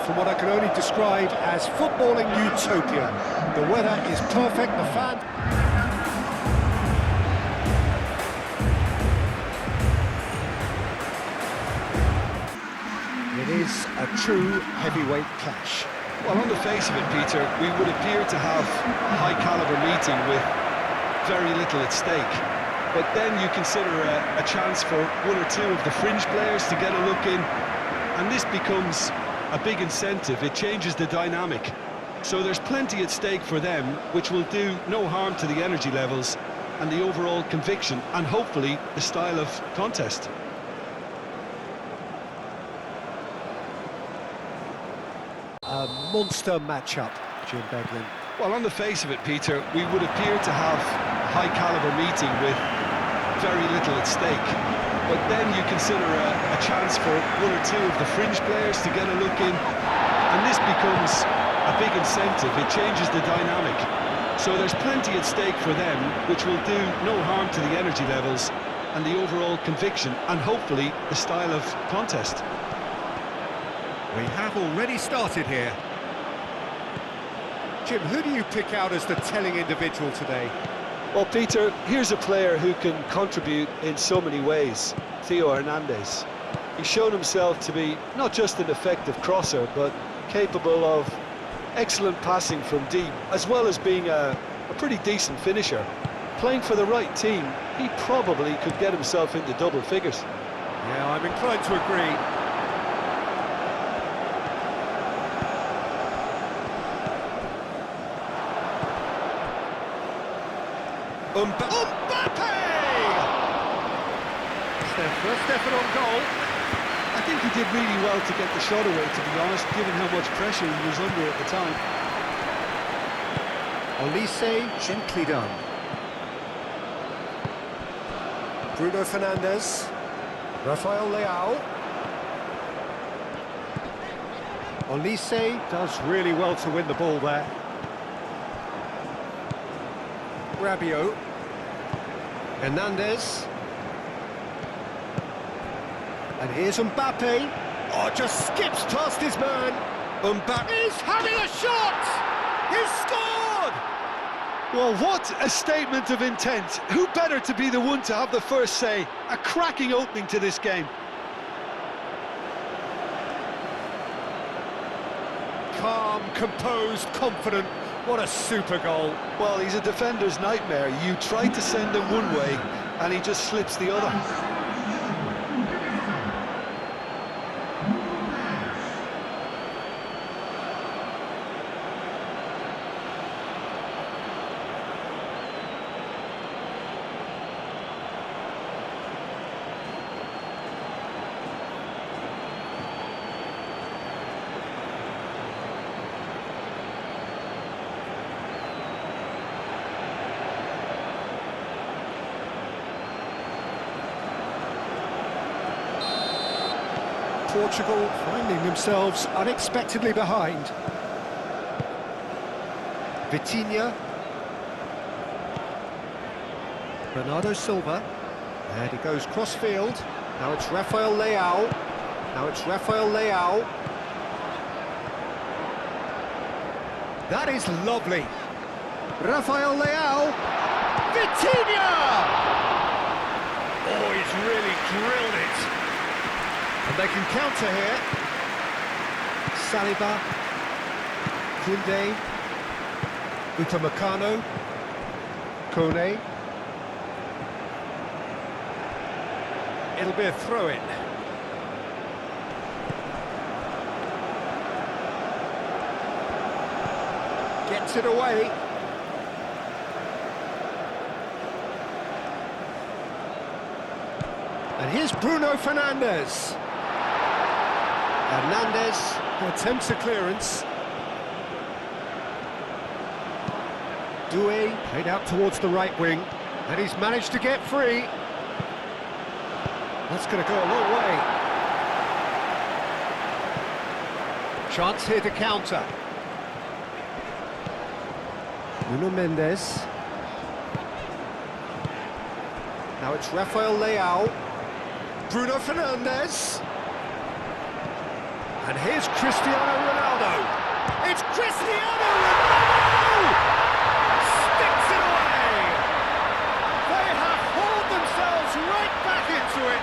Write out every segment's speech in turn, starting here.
from what I can only describe as footballing utopia. The weather is perfect, the fan... It is a true heavyweight clash. Well, on the face of it, Peter, we would appear to have a high-caliber meeting with very little at stake. But then you consider a chance for one or two of the fringe players to get a look in, and this becomes a big incentive. It changes the dynamic. So there's plenty at stake for them, which will do no harm to the energy levels and the overall conviction, and hopefully the style of contest. A monster matchup, Jim Beglin. Well, on the face of it, Peter, we would appear to have a high-caliber meeting with very little at stake. But then you consider a chance for one or two of the fringe players to get a look in, and this becomes a big incentive. It changes the dynamic. So there's plenty at stake for them, which will do no harm to the energy levels and the overall conviction, and hopefully the style of contest. We have already started here. Jim, who do you pick out as the telling individual today? Well, Peter, here's a player who can contribute in so many ways, Theo Hernandez. He's shown himself to be not just an effective crosser, but capable of excellent passing from deep, as well as being a pretty decent finisher. Playing for the right team, he probably could get himself into double figures. Yeah, I'm inclined to agree. Mbappe! It's their first effort on goal. I think he did really well to get the shot away, to be honest, given how much pressure he was under at the time. Olise, gently done. Bruno Fernandes. Rafael Leao. Olise does really well to win the ball there. Rabiot. Hernandez. And here's Mbappe. Oh, just skips past his man. Mbappe is having a shot! He's scored! Well, what a statement of intent. Who better to be the one to have the first say? A cracking opening to this game. Calm, composed, confident. What a super goal. Well, he's a defender's nightmare. You try to send him one way, and he just slips the other. Portugal finding themselves unexpectedly behind. Vitinha. Bernardo Silva. And he goes cross-field. Now it's Rafael Leao. Now it's Rafael Leao. That is lovely. Rafael Leao. Vitinha! Oh, he's really drilled it. And they can counter here. Saliba, Koundé, Upamecano, Kone. It'll be a throw-in. Gets it away. And here's Bruno Fernandes. Hernandez attempts a clearance. Doué played out towards the right wing, and he's managed to get free. That's going to go a long way. Chance here to counter. Nuno Mendes. Now it's Rafael Leao. Bruno Fernandes. And And here's Cristiano Ronaldo. It's Cristiano Ronaldo! Sticks it away! They have hauled themselves right back into it.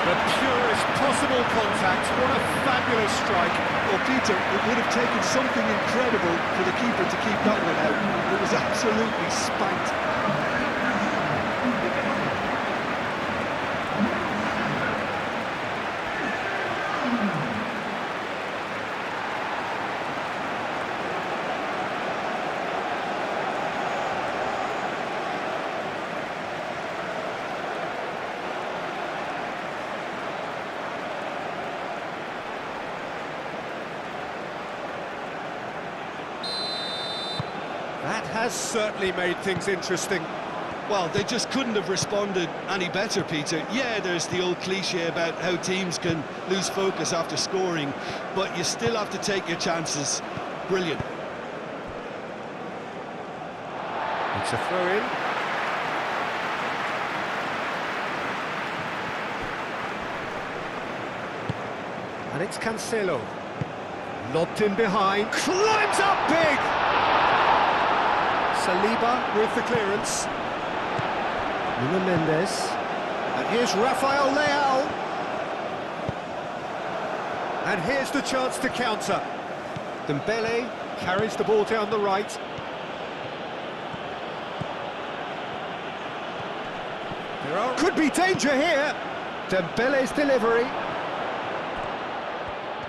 The purest possible contact. What a fabulous strike. Well, Peter, it would have taken something incredible for the keeper to keep that one out. It was absolutely spanked. That has certainly made things interesting. Well, they just couldn't have responded any better, Peter. Yeah, there's the old cliche about how teams can lose focus after scoring, but you still have to take your chances. Brilliant. It's a throw-in. And it's Cancelo. Lobbed in behind. Climbs up big! Saliba with the clearance. Nuno Mendes. And here's Rafael Leao. And here's the chance to counter. Dembele carries the ball down the right. Could be danger here. Dembele's delivery.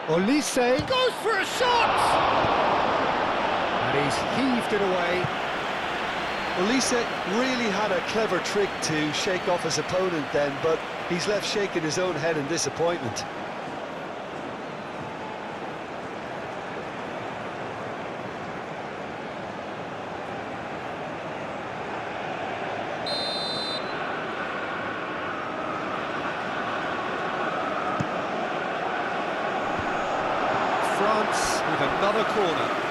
Olise goes for a shot! And he's heaved it away. Olise really had a clever trick to shake off his opponent then, but he's left shaking his own head in disappointment. France with another corner.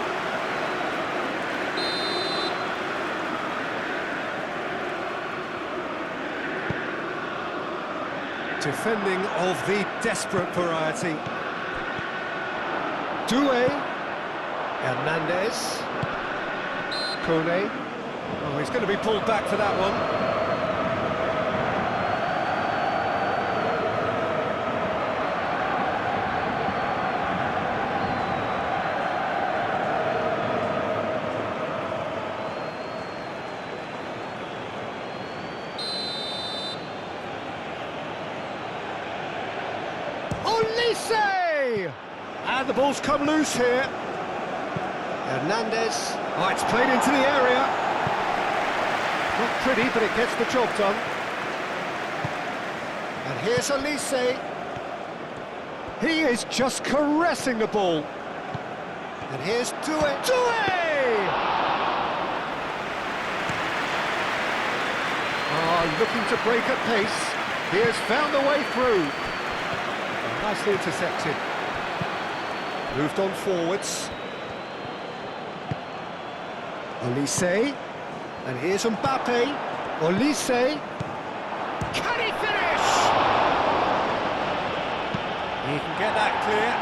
Defending of the desperate variety. Doué. Hernandez. Kone. Oh, he's going to be pulled back for that one. Olise! And the ball's come loose here. Hernandez. Oh, it's played into the area. Not pretty, but it gets the job done. And here's Olise. He is just caressing the ball. And here's Doué. Doué! Oh, looking to break at pace. He has found a way through. Nicely intercepted. Moved on forwards. Olise. And here's Mbappe. Olise. Can he finish? He can get that clear.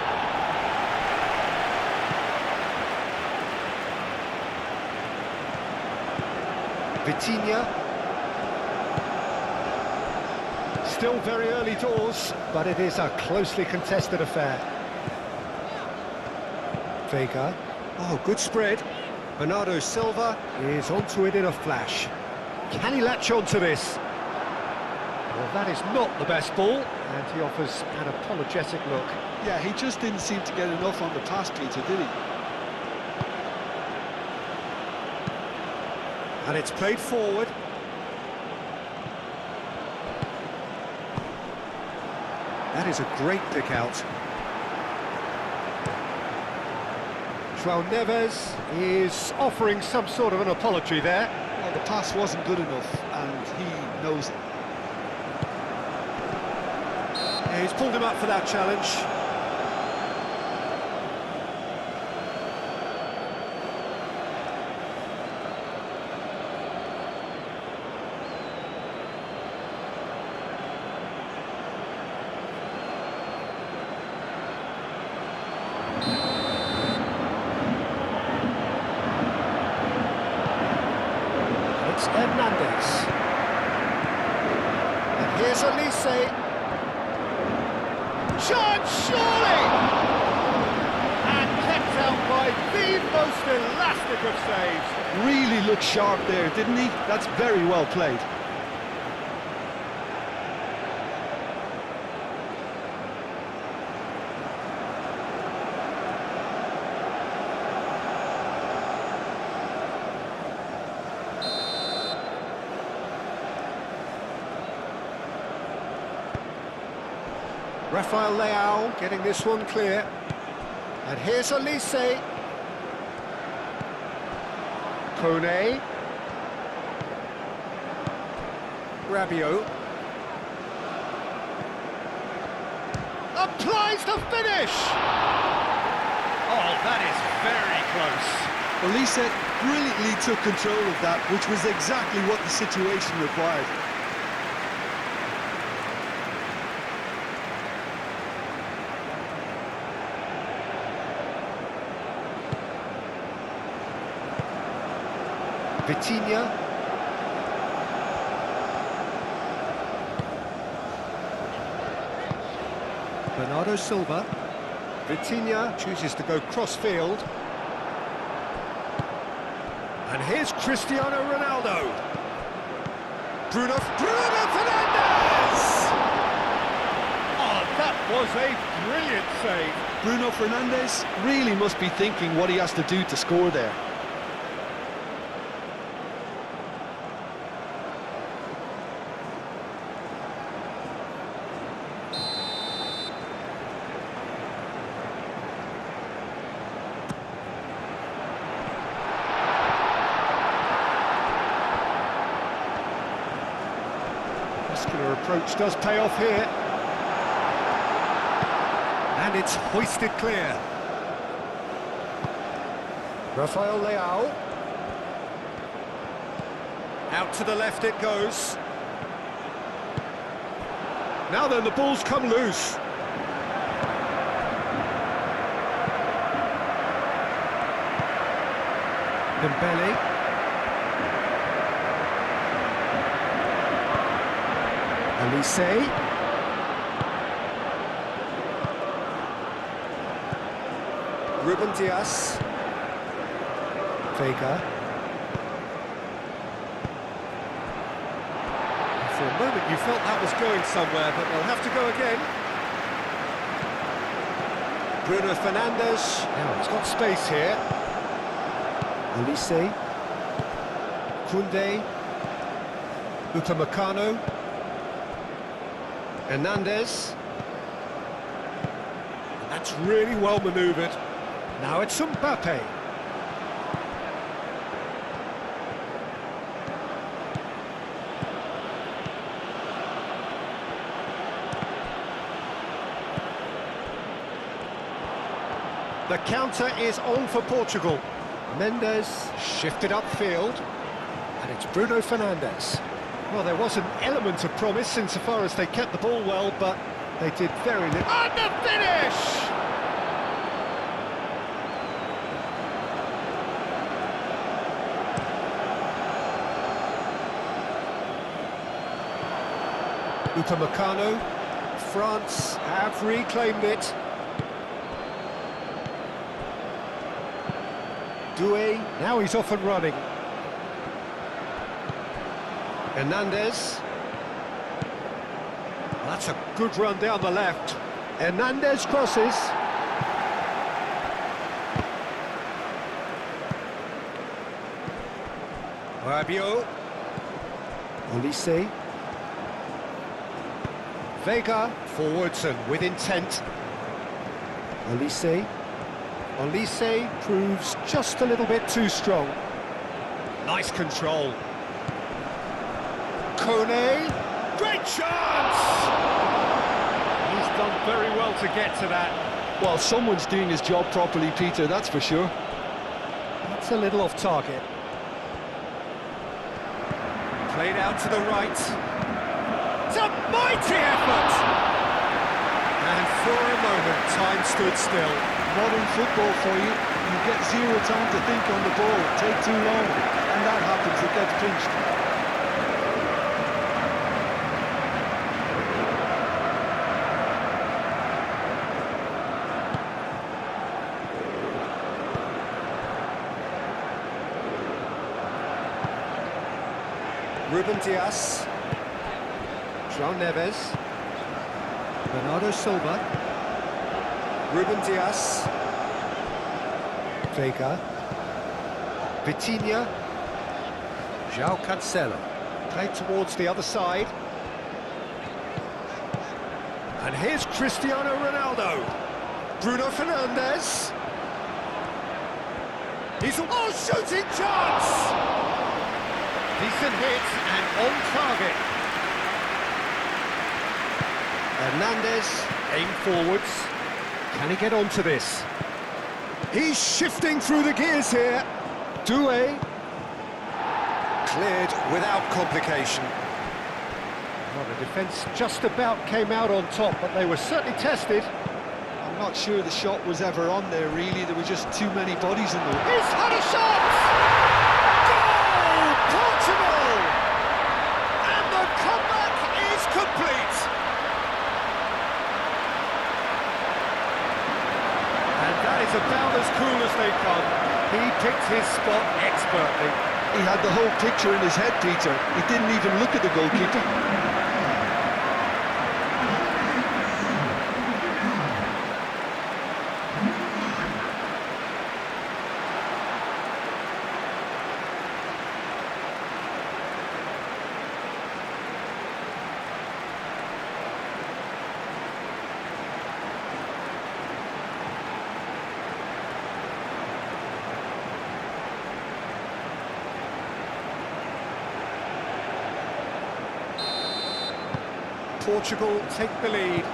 Vitinha. Still very early doors, but it is a closely contested affair. Vega. Oh, good spread. Bernardo Silva is onto it in a flash. Can he latch onto this? Well, that is not the best ball, and he offers an apologetic look. Yeah, he just didn't seem to get enough on the pass, Peter, did he? And it's played forward. That is a great pick out. João Neves is offering some sort of an apology there. Well, the pass wasn't good enough, and he knows it. Yeah, he's pulled him up for that challenge. chance, surely! And kept out by the most elastic of saves. Really looked sharp there, didn't he? That's very well played. Rafael Leao getting this one clear. And here's Elise. Kone. Rabiot. Applies the finish! Oh, that is very close. Elise brilliantly took control of that, which was exactly what the situation required. Vitinha. Bernardo Silva. Vitinha chooses to go cross-field. And here's Cristiano Ronaldo. Bruno Fernandes! Oh, that was a brilliant save. Bruno Fernandes really must be thinking what he has to do to score there. Muscular approach does pay off here. And it's hoisted clear. Rafael Leao. Out to the left it goes. Now then, the ball's come loose. Dembele. Elise. Ruben Dias. Vega. For a moment you felt that was going somewhere, but they'll have to go again. Bruno Fernandes. Now he's got space here. Elise. Koundé. Upamecano. Hernandez. That's really well manoeuvred. Now it's Mbappe. The counter is on for Portugal. Mendes shifted upfield, and it's Bruno Fernandes. Well, there was an element of promise insofar as they kept the ball well, but they did very little. And the finish! Upamecano. France have reclaimed it. Doué, now he's off and running. Hernandez. Well, that's a good run down the left. Hernandez crosses. Rabiot. Olise. Vega forwards and with intent. Olise. Olise proves just a little bit too strong. Nice control. Kone. Great chance! He's done very well to get to that. Well, someone's doing his job properly, Peter, that's for sure. That's a little off target. Played out to the right. It's a mighty effort! And for a moment, time stood still. Modern football for you. You get zero time to think on the ball. Take too long, and that happens. It gets pinched. Ruben Dias. João Neves. Bernardo Silva. Ruben Dias. Vega. Vitinha. João Cancelo. Played towards the other side. And here's Cristiano Ronaldo. Bruno Fernandes. He's a shooting chance! Decent hit and on target. Hernandez, aim forwards. Can he get onto this? He's shifting through the gears here. Doué. Cleared without complication. Well, the defence just about came out on top, but they were certainly tested. I'm not sure the shot was ever on there, really. There were just too many bodies in there. He's had a shot! Goal! Portugal! And the comeback is complete! And that is about as cool as they come. He picked his spot expertly. He had the whole picture in his head, Peter. He didn't even look at the goalkeeper. Portugal take the lead.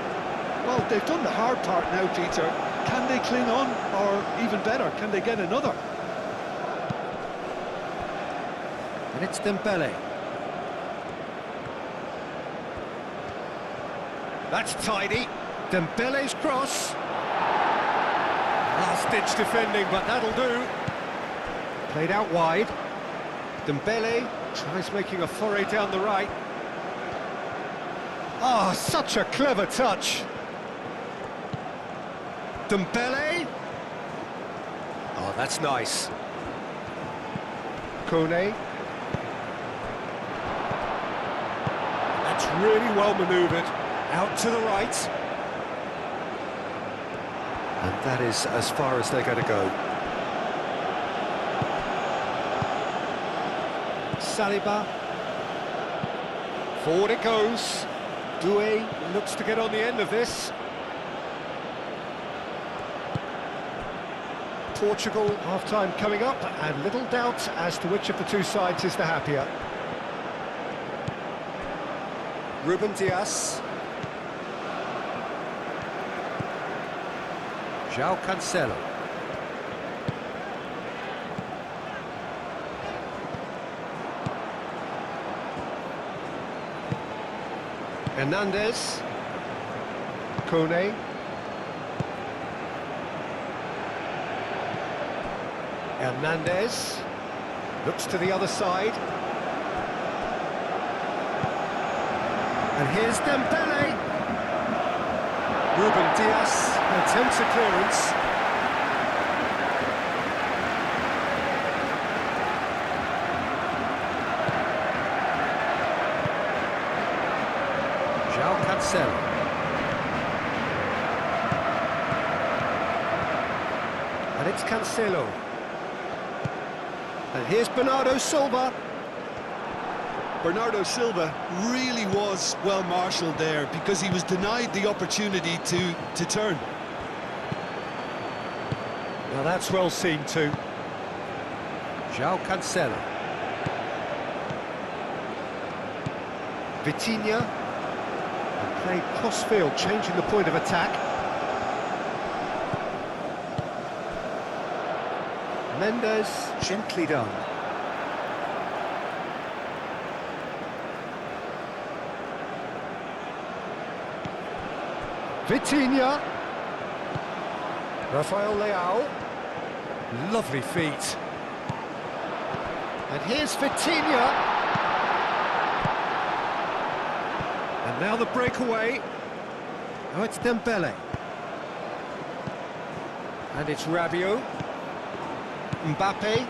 Well, they've done the hard part now, Peter. Can they cling on, or even better, can they get another? And it's Dembele. That's tidy. Dembele's cross. Last-ditch defending, but that'll do. Played out wide. Dembele tries making a foray down the right. Oh, such a clever touch. Dembele. Oh, that's nice. Kone. That's really well manoeuvred. Out to the right. And that is as far as they're going to go. Saliba. Forward it goes. Doué looks to get on the end of this. Portugal half-time coming up, and little doubt as to which of the two sides is the happier. Ruben Dias. João Cancelo. Hernandez. Kone. Hernandez looks to the other side. And here's Dembele. Ruben Dias attempts a clearance. João Cancelo. And it's Cancelo. And here's Bernardo Silva. Bernardo Silva really was well marshalled there because he was denied the opportunity to turn. Now that's well seen too. João Cancelo. Vitinha. And played cross-field, changing the point of attack. Mendes, gently done. Vitinha. Rafael Leao. Lovely feet. And here's Vitinha. And now the breakaway. Now it's Dembele. And it's Rabiot. Mbappe.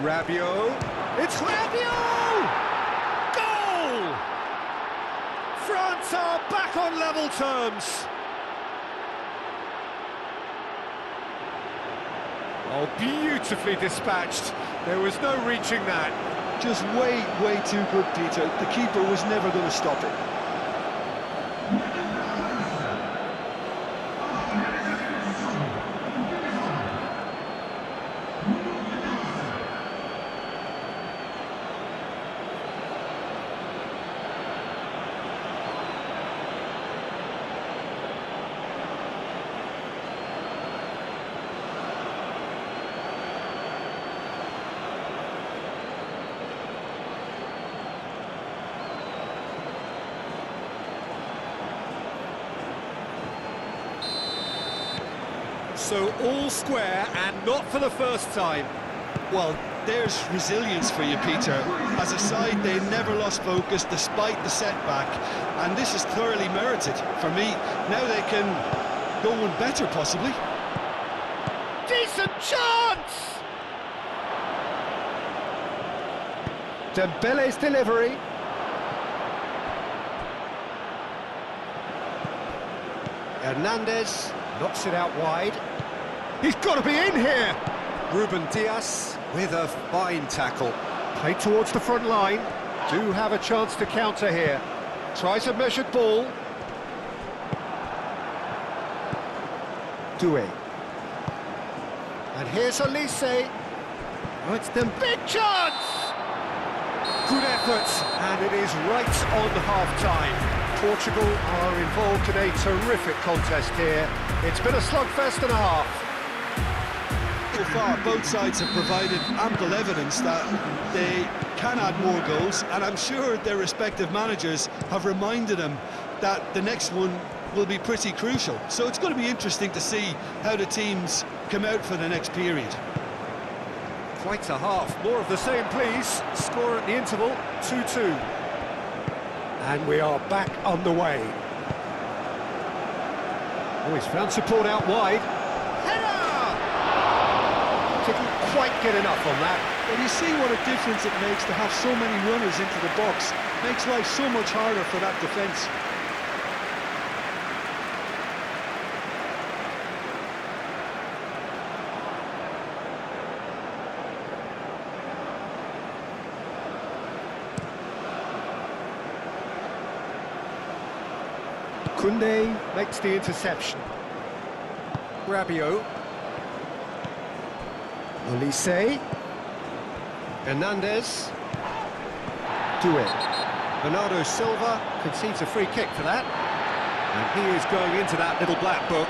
Rabiot. It's Rabiot! France are back on level terms. Oh, beautifully dispatched. There was no reaching that. Just way too good, Peter. The keeper was never going to stop it. So all square, and not for the first time. Well, there's resilience for you, Peter. As a side, they never lost focus despite the setback, and this is thoroughly merited for me. Now they can go one better, possibly. Decent chance! Dembele's delivery. Hernandez knocks it out wide. He's got to be in here! Ruben Dias with a fine tackle. Played towards the front line. Do have a chance to counter here. Tries a measured ball. Doué. And here's Elise. Oh, it's the big chance! Good effort, and it is right on half-time. Portugal are involved in a terrific contest here. It's been a slugfest and a half. So far, both sides have provided ample evidence that they can add more goals, and I'm sure their respective managers have reminded them that the next one will be pretty crucial. So it's going to be interesting to see how the teams come out for the next period. Quite a half. More of the same, please. Score at the interval, 2-2. And we are back on the way. Oh, he's found support out wide. Header! Didn't quite get enough on that. Well, you see what a difference it makes to have so many runners into the box. Makes life so much harder for that defence. Koundé makes the interception. Rabiot. Olise. Hernandez. Doué. Bernardo Silva concedes a free kick for that. And he is going into that little black book.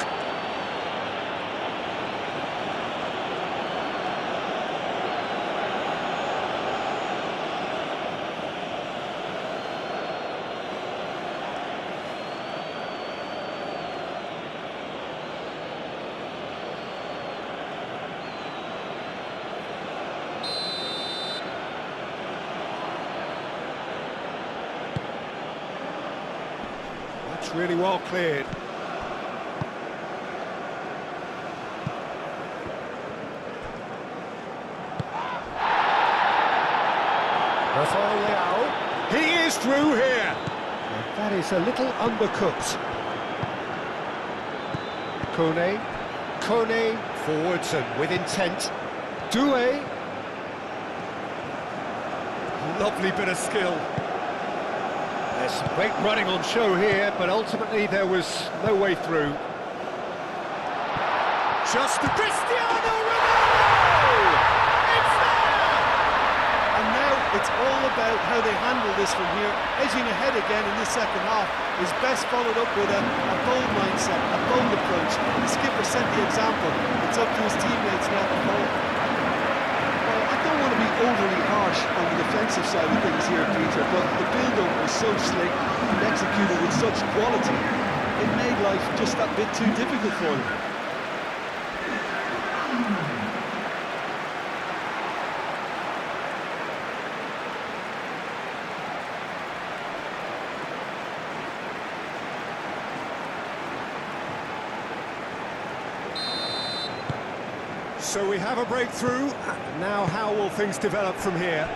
Really well cleared. Rafael Leao. He is through here. And that is a little undercooked. Kone forwards and with intent. Doué. Lovely bit of skill. There's some great running on show here, but ultimately there was no way through. Just to Cristiano Ronaldo! It's there! And now it's all about how they handle this from here. Edging ahead again in the second half is best followed up with a bold mindset, a bold approach. The skipper set the example. It's up to his teammates now to follow. I don't want to be overly harsh on the defensive side of things here, Peter, but the build-up was so slick and executed with such quality, it made life just that bit too difficult for them. So we have a breakthrough. Now how will things develop from here?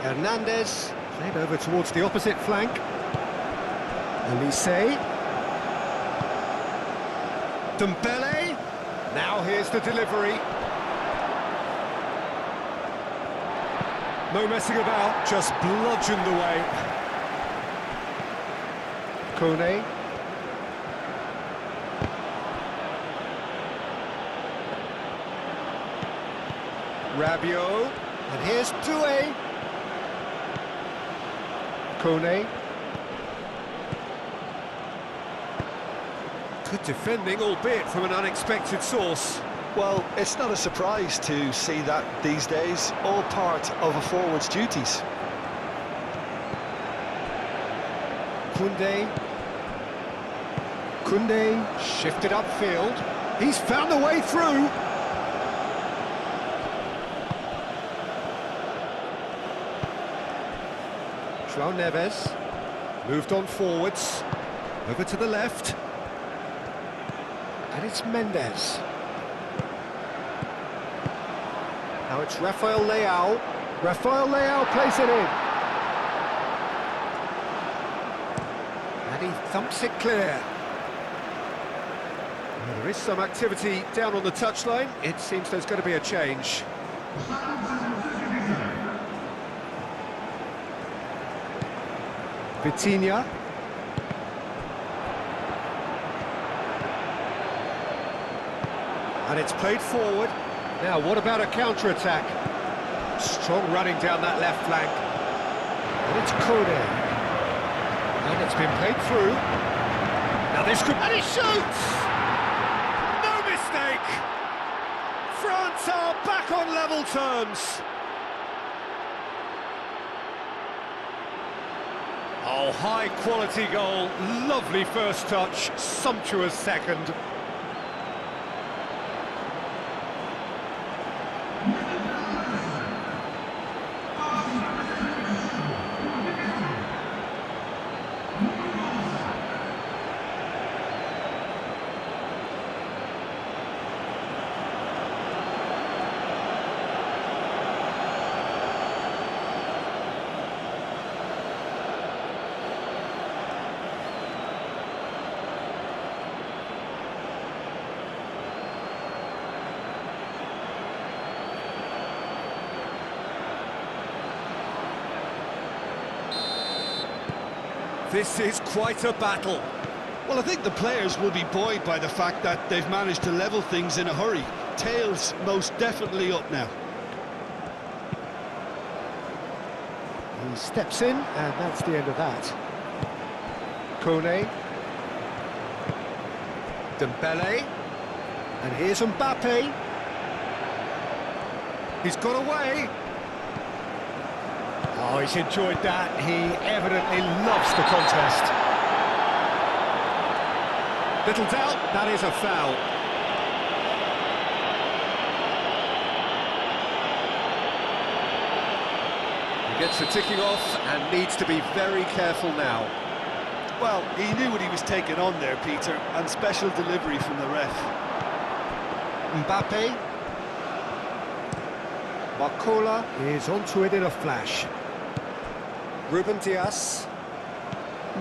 Hernandez played over towards the opposite flank. Elise. Dembele. Now here's the delivery. No messing about, just bludgeoned away. Kone. Rabiot. And here's Doué. Kone. Good defending, albeit from an unexpected source. Well, it's not a surprise to see that these days, all part of a forward's duties. Koundé shifted upfield. He's found a way through. João Neves moved on forwards. Over to the left. And it's Mendes. Now it's Rafael Leao. Rafael Leao plays it in. And he thumps it clear. Well, there is some activity down on the touchline. It seems there's going to be a change. Vitinha. And it's played forward. Now, what about a counter-attack? Strong running down that left flank. And it's Koundé. And it's been played through. Now this could... And he shoots! No mistake! France are back on level terms. Oh, high-quality goal. Lovely first touch. Sumptuous second. This is quite a battle. Well, I think the players will be buoyed by the fact that they've managed to level things in a hurry. Tails most definitely up now. He steps in, and that's the end of that. Kone. Dembele. And here's Mbappe. He's got away. Oh, he's enjoyed that. He evidently loves the contest. Little doubt, that is a foul. He gets the ticking off and needs to be very careful now. Well, he knew what he was taking on there, Peter, and special delivery from the ref. Mbappe. Barcola is onto it in a flash. Ruben Dias.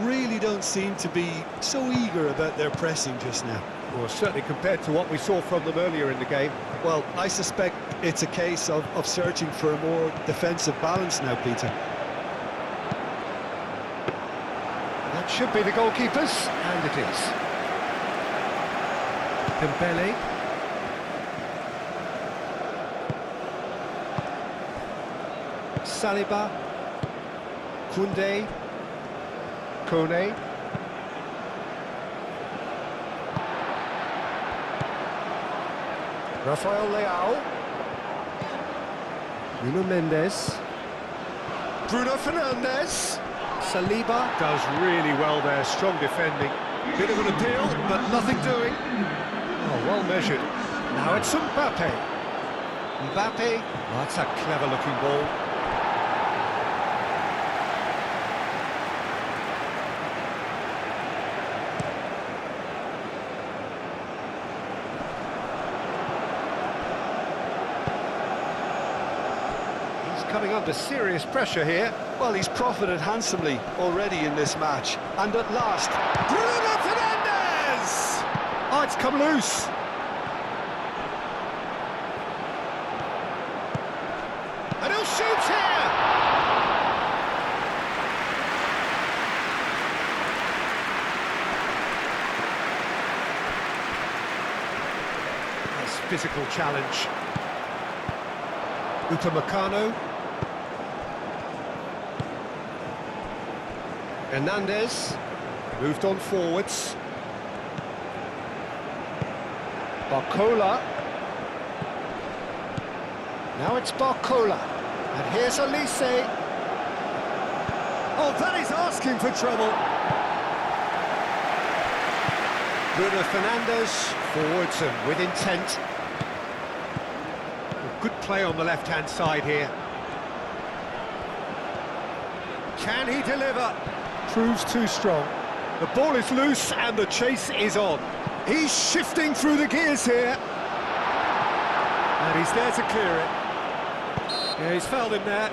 Really don't seem to be so eager about their pressing just now. Well, certainly compared to what we saw from them earlier in the game. Well, I suspect it's a case of searching for a more defensive balance now, Peter. That should be the goalkeepers, and it is. Dembele. Saliba. Koundé. Kone. Rafael Leao. Nuno Mendes. Bruno Fernandes. Saliba does really well there, strong defending. Bit of an appeal, but nothing doing. Oh, well measured. Now it's Mbappe. Mbappe. Oh, that's a clever-looking ball. Coming under serious pressure here. Well, he's profited handsomely already in this match. And at last... Bruno Fernandes! Oh, it's come loose. And he'll shoot here! Nice physical challenge. Upamecano. Hernandez moved on forwards. Barcola. Now it's Barcola. And here's Elise. Oh, that is asking for trouble. Bruno Fernandes, forwards and with intent. Good play on the left-hand side here. Can he deliver? Proves too strong. The ball is loose and the chase is on. He's shifting through the gears here. And he's there to clear it. Yeah, he's fouled him there.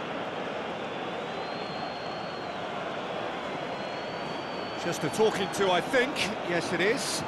Just a talking to, I think. Yes, it is.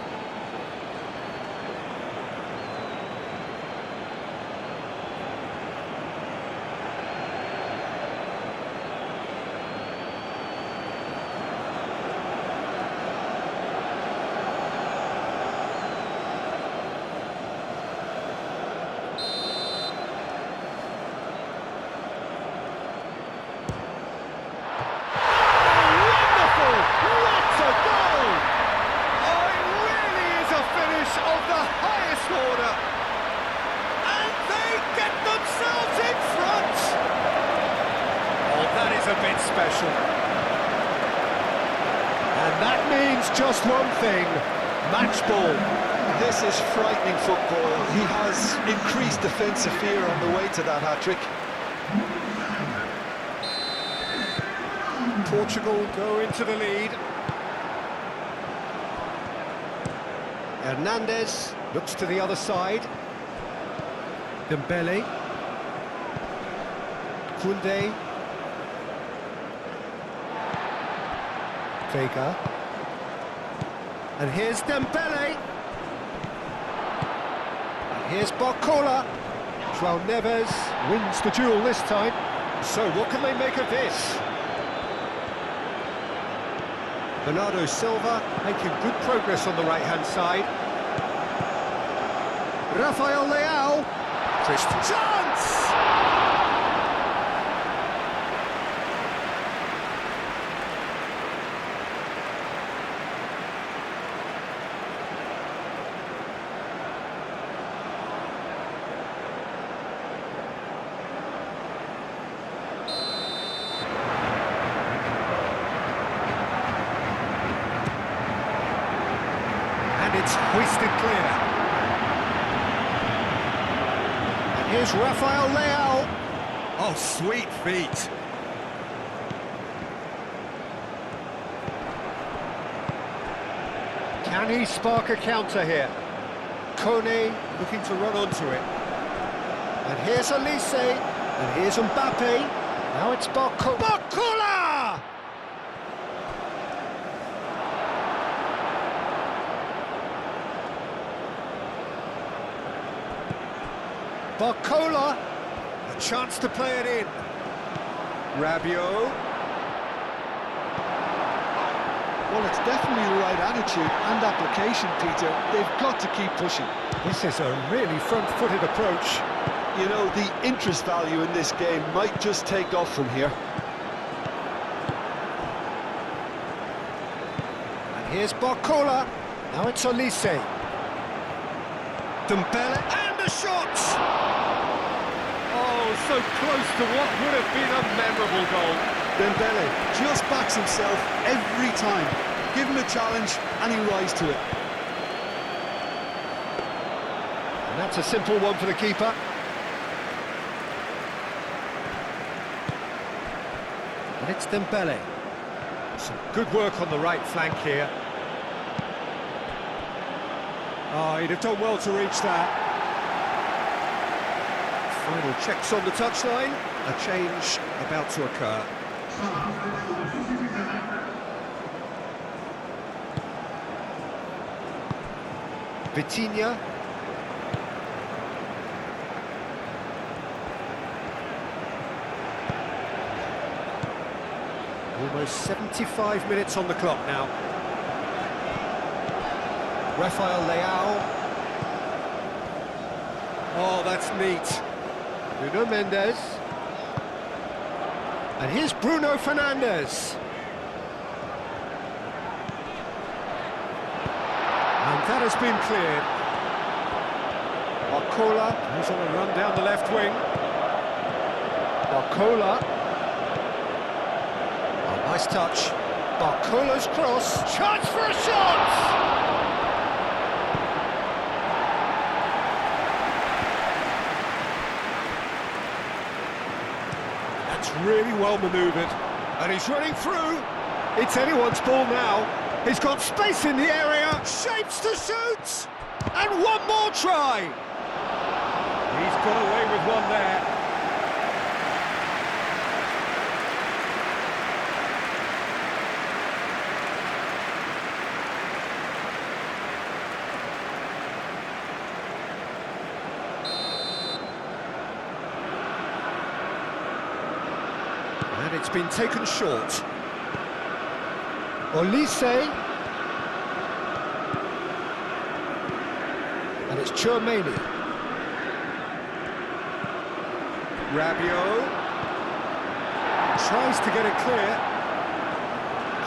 A bit special. And that means just one thing, match ball. This is frightening football. He has increased defensive fear on the way to that hat-trick. Portugal go into the lead. Hernandez looks to the other side. Dembele. Koundé. Vega. And here's Dembele. And here's Barcola. João Neves wins the duel this time. So what can they make of this? Bernardo Silva making good progress on the right-hand side. Rafael Leao. Christian chance! It's hoisted clear. And here's Rafael Leao. Oh, sweet feet. Can he spark a counter here? Kone looking to run onto it. And here's Elise. And here's Mbappe. Now it's Barcola! Barcola, a chance to play it in. Rabiot. Well, it's definitely the right attitude and application, Peter. They've got to keep pushing. This is a really front-footed approach. You know, the interest value in this game might just take off from here. And here's Barcola. Now it's Elise. Dembele, and the shot! Oh, so close to what would have been a memorable goal. Dembele just backs himself every time. Give him a challenge and he'll rise to it. And that's a simple one for the keeper. And it's Dembele. Some good work on the right flank here. Oh, he'd have done well to reach that. Final checks on the touchline. A change about to occur. Vitinha. Almost 75 minutes on the clock now. Rafael Leao. Oh, that's neat. Bruno Mendes. And here's Bruno Fernandes. And that has been cleared. Barcola, who's on a run down the left wing. Barcola. Oh, nice touch. Barcola's cross. Chance for a shot! That's really well manoeuvred. And he's running through. It's anyone's ball now. He's got space in the area, shapes to shoot, and one more try. He's got away with one there. And it's been taken short. Olise, and it's Chouameni. Rabiot tries to get it clear.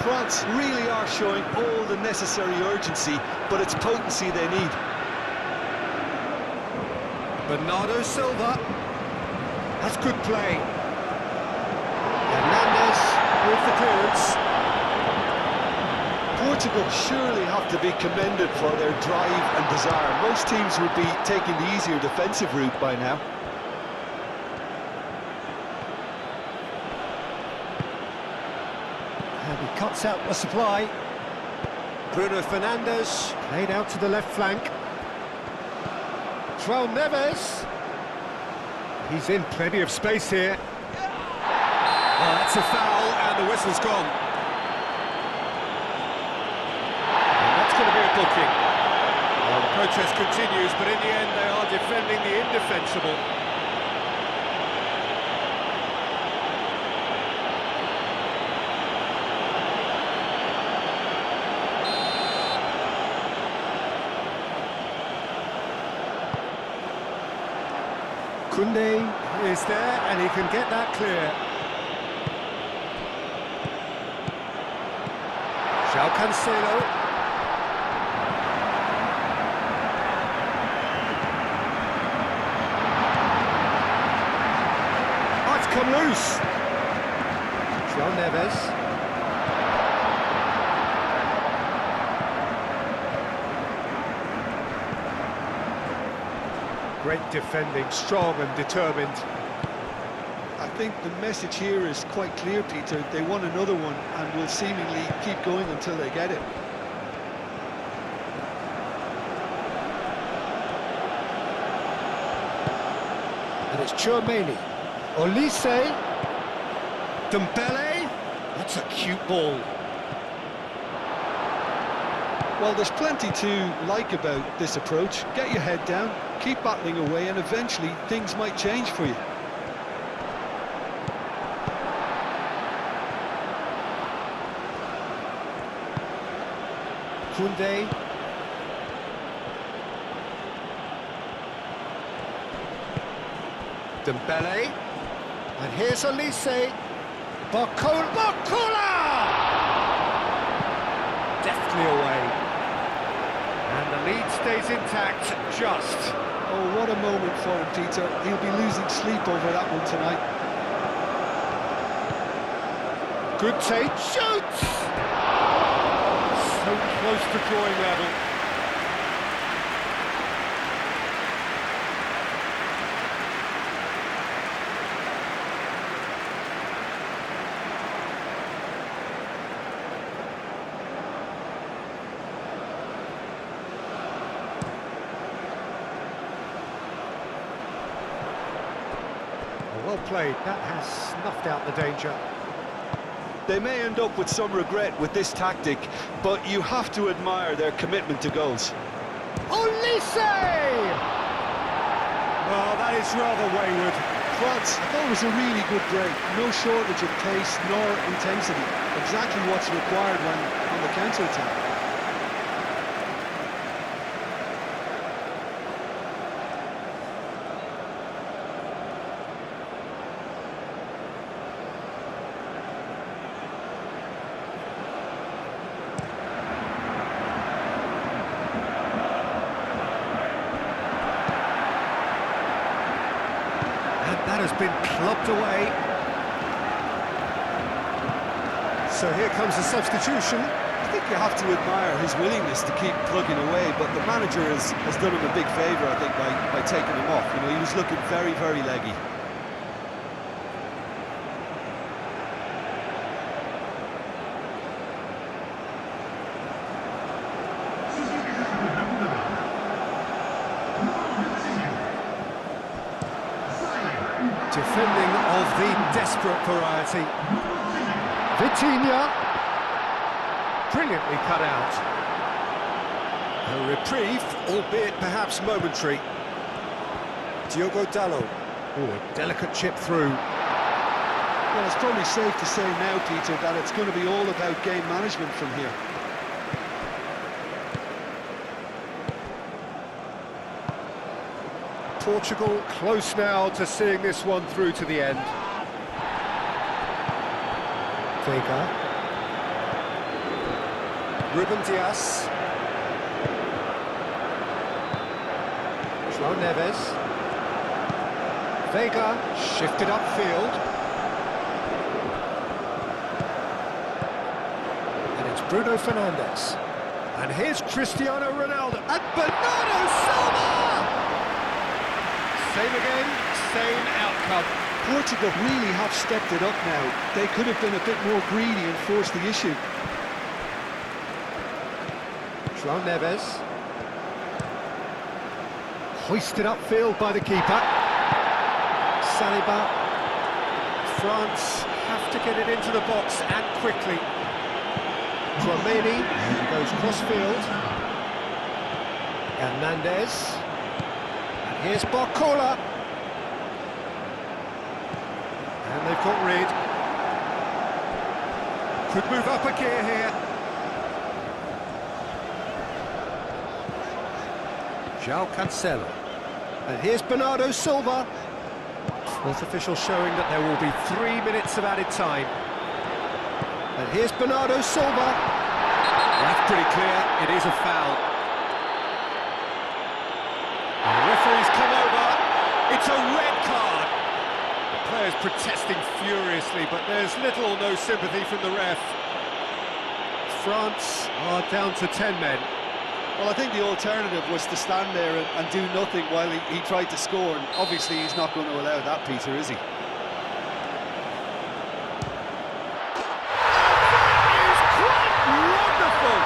France really are showing all the necessary urgency, but it's potency they need. Bernardo Silva. That's good play. Hernandez with the clearance. Portugal surely have to be commended for their drive and desire. Most teams would be taking the easier defensive route by now. And he cuts out the supply. Bruno Fernandes played out to the left flank. João Neves. He's in plenty of space here. Oh, that's a foul and the whistle's gone. Going to be a booking. Well, the protest continues, but in the end they are defending the indefensible. Koundé is there and he can get that clear. João Cancelo. Come loose. João Neves. Great defending, strong and determined. I think the message here is quite clear, Peter. They want another one and will seemingly keep going until they get it. And it's Chouameni. Olise, Dembele, that's a cute ball. Well, there's plenty to like about this approach. Get your head down, keep battling away, and eventually things might change for you. Koundé. Dembele. And here's Olise. Barcola! Deftly away. And the lead stays intact, just. Oh, what a moment for him, Peter. He'll be losing sleep over that one tonight. Good take, shoots! So close to drawing level. Well played, that has snuffed out the danger. They may end up with some regret with this tactic, but you have to admire their commitment to goals. Olise! Oh, that is rather wayward. France, I thought it was a really good break. No shortage of pace nor intensity. Exactly what's required when on the counter-attack. That has been clubbed away. So here comes a substitution. I think you have to admire his willingness to keep plugging away, but the manager has done him a big favour, I think, by taking him off. You know, he was looking very, very leggy. Defending of the desperate variety. Vitinha. Brilliantly cut out. A reprieve, albeit perhaps momentary. Diogo Dalot. Oh, a delicate chip through. Well, it's probably safe to say now, Peter, that it's going to be all about game management from here. Portugal close now to seeing this one through to the end. Vega. Ruben Dias. João Neves. Vega shifted upfield. And it's Bruno Fernandes. And here's Cristiano Ronaldo. And Bernardo Silva! Same again, same outcome. Portugal really have stepped it up now. They could have been a bit more greedy and forced the issue. João Neves. Hoisted upfield by the keeper. Saliba. France have to get it into the box and quickly. Dramini goes crossfield. Hernandez. Here's Barcola. And they've got rid. Could move up a gear here. João Cancelo. And here's Bernardo Silva. Fourth official showing that there will be 3 minutes of added time. And here's Bernardo Silva. That's pretty clear, it is a foul. The referee's come over, it's a red card. The players protesting furiously, but there's little or no sympathy from the ref. France are down to 10 men. Well, I think the alternative was to stand there and do nothing while he tried to score, and obviously he's not going to allow that, Peter, is he? Wonderful!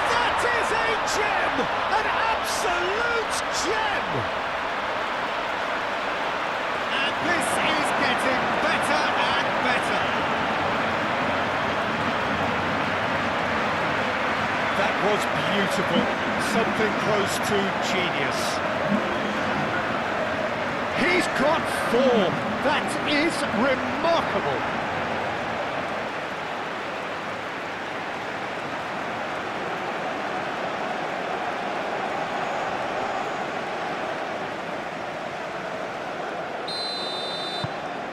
That is a gem! An absolute gem! And this is getting better and better. That was beautiful. Something close to genius. He's got 4. That is remarkable.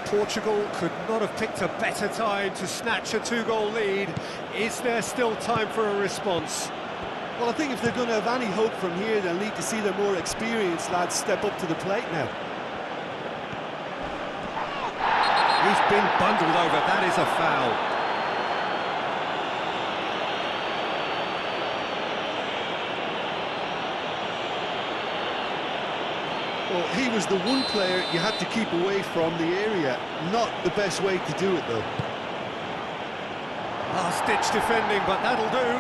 Portugal could not have picked a better time to snatch a 2-goal lead. Is there still time for a response? Well, I think if they're going to have any hope from here, they'll need to see their more experienced lads step up to the plate now. He's been bundled over, that is a foul. Well, he was the one player you had to keep away from the area. Not the best way to do it, though. Last-ditch defending, but that'll do.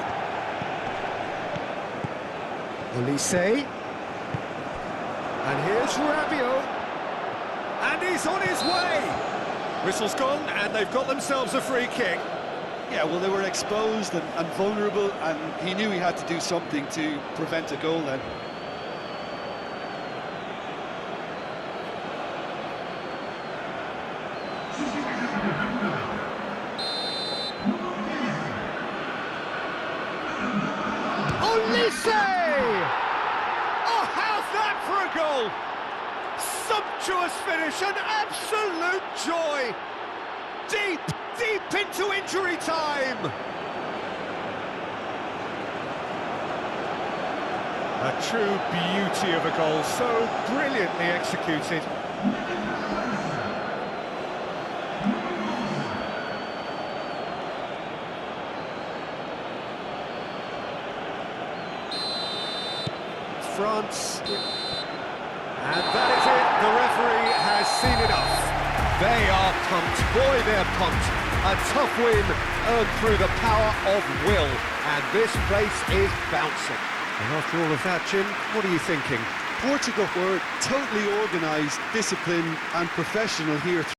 Olise. And here's Rabiot. And he's on his way. Whistle's gone, and they've got themselves a free kick. Yeah, well, they were exposed and vulnerable, and he knew he had to do something to prevent a goal then. Oh, how's that for a goal? Sumptuous finish, an absolute joy. Deep, deep into injury time. A true beauty of a goal, so brilliantly executed. France, and that is it. The referee has seen enough. They are pumped, boy they're pumped. A tough win earned through the power of will, and this place is bouncing. And after all of that, Jim, what are you thinking? Portugal were totally organised, disciplined and professional here.